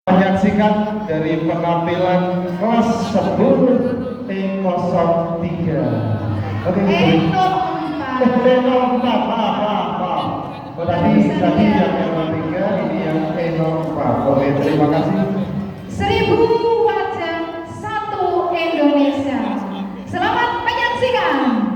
Menyaksikan dari penampilan kelas 10 E03. Oke, E04, maaf. Oh, tadi yang E03, ini yang E04. Oke, terima kasih. 1000 wajah satu Indonesia. Selamat menyaksikan.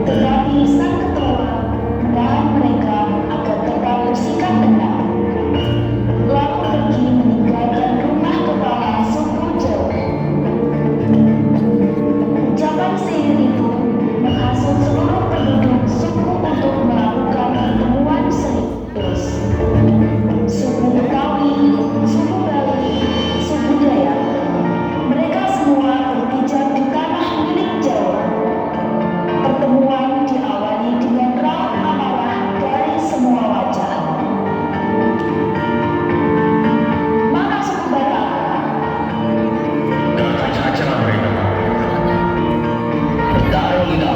Tetapi sang ketua menahan mereka agar tetap bersikap tenang, lalu pergi meninggalkan rumah kepala suku Jawa. Ucapan sihir itu menghasut seluruh penduduk suku untuk melakukan pertemuan serius. Suku Betawi, suku Bali, suku Dayak, mereka semua berpijak di tanah milik Jawa. Pertemuan diawali dengan raut amarah dari semua wajah. Mana suku Batak? Datang saja mereka. Bertarung kita.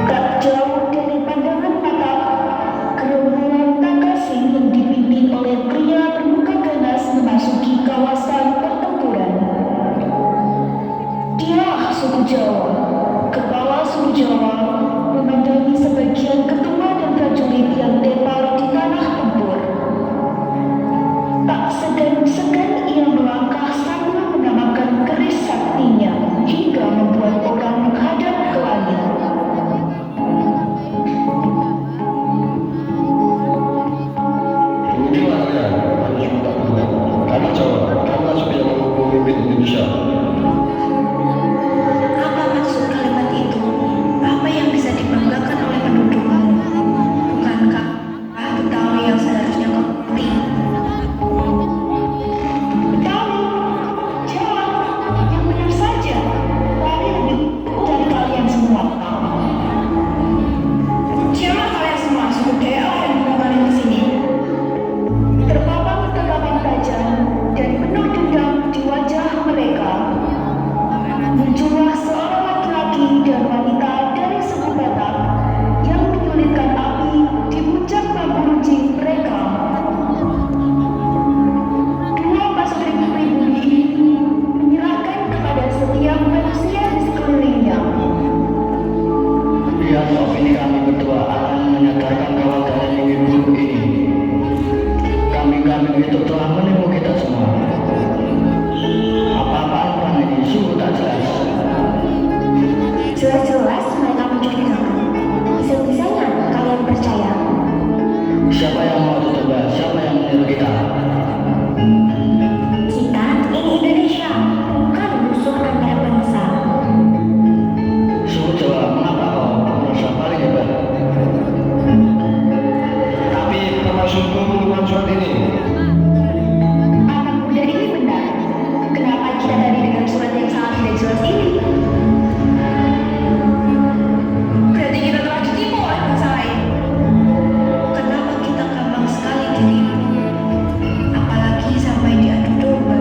Tak jauh dari pandangan mata, gerombolan Takasing yang dipimpin oleh pria bermuka ganas memasuki kawasan pertempuran. Dialah suku Jawa. Kepala suku Jawa memandangi sebagian ketua dan prajurit yang tepar di tanah tempur. Tak segan-segan ia melangkah sambil menamakan keris saktinya hingga membuat orang menghadap ke langit. Inilah kalian, harus minta Tuhan. Karena Jawa, karena suku yang memimpin Indonesia. Apa maksud kalimat itu? Apa yang bisa dibanggakan oleh pendudukmu? Bukankah Betawi yang seharusnya kembali? Betawi? Jawa? Yang benar saja. Lari lebih dari kalian semua. Siapa kalian semua? Suku Dayak yang mengundang ke sini. Terpapar tatapan tajam dan penuh dendam di wajah mereka. Muncullah seorang laki-laki dan wanita dari suku Batak yang menyulitkan api di puncak bambu runcing mereka. Dua pasukan pribumi ini menyerahkan kepada setiap manusia di sekelilingnya. Lihat opini kami berdua akan menyadarkan bahwa kalian ingin bunuh ini. Kami itu telah menipu kita semua. Apa-apaan perang ini sungguh tak jelas. Jelas-jelas mereka mencurigakan. Bisa-bisanya kalian percaya. Siapa yang mau coba? Siapa yang menyuruh kita? Kita ini Indonesia, bukan musuh antar bangsa. Suku Jawa, mengapa kau merasa paling hebat? Tapi termasukku menemukan surat ini. Anak muda ini benar. Kenapa kita tadi dengan surat yang sangat tidak jelas ini? Berarti kita telah ditipu oleh bangsa lain. Kenapa kita gampang sekali ditipu? Apalagi sampai diadu domba.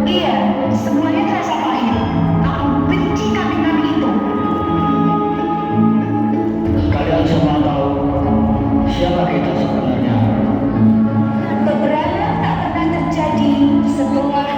Iya, semuanya terasa pahit. Aku benci kambing-kambing itu. Kalian semua tahu siapa kita sebenarnya. Peperangan tak pernah terjadi setelah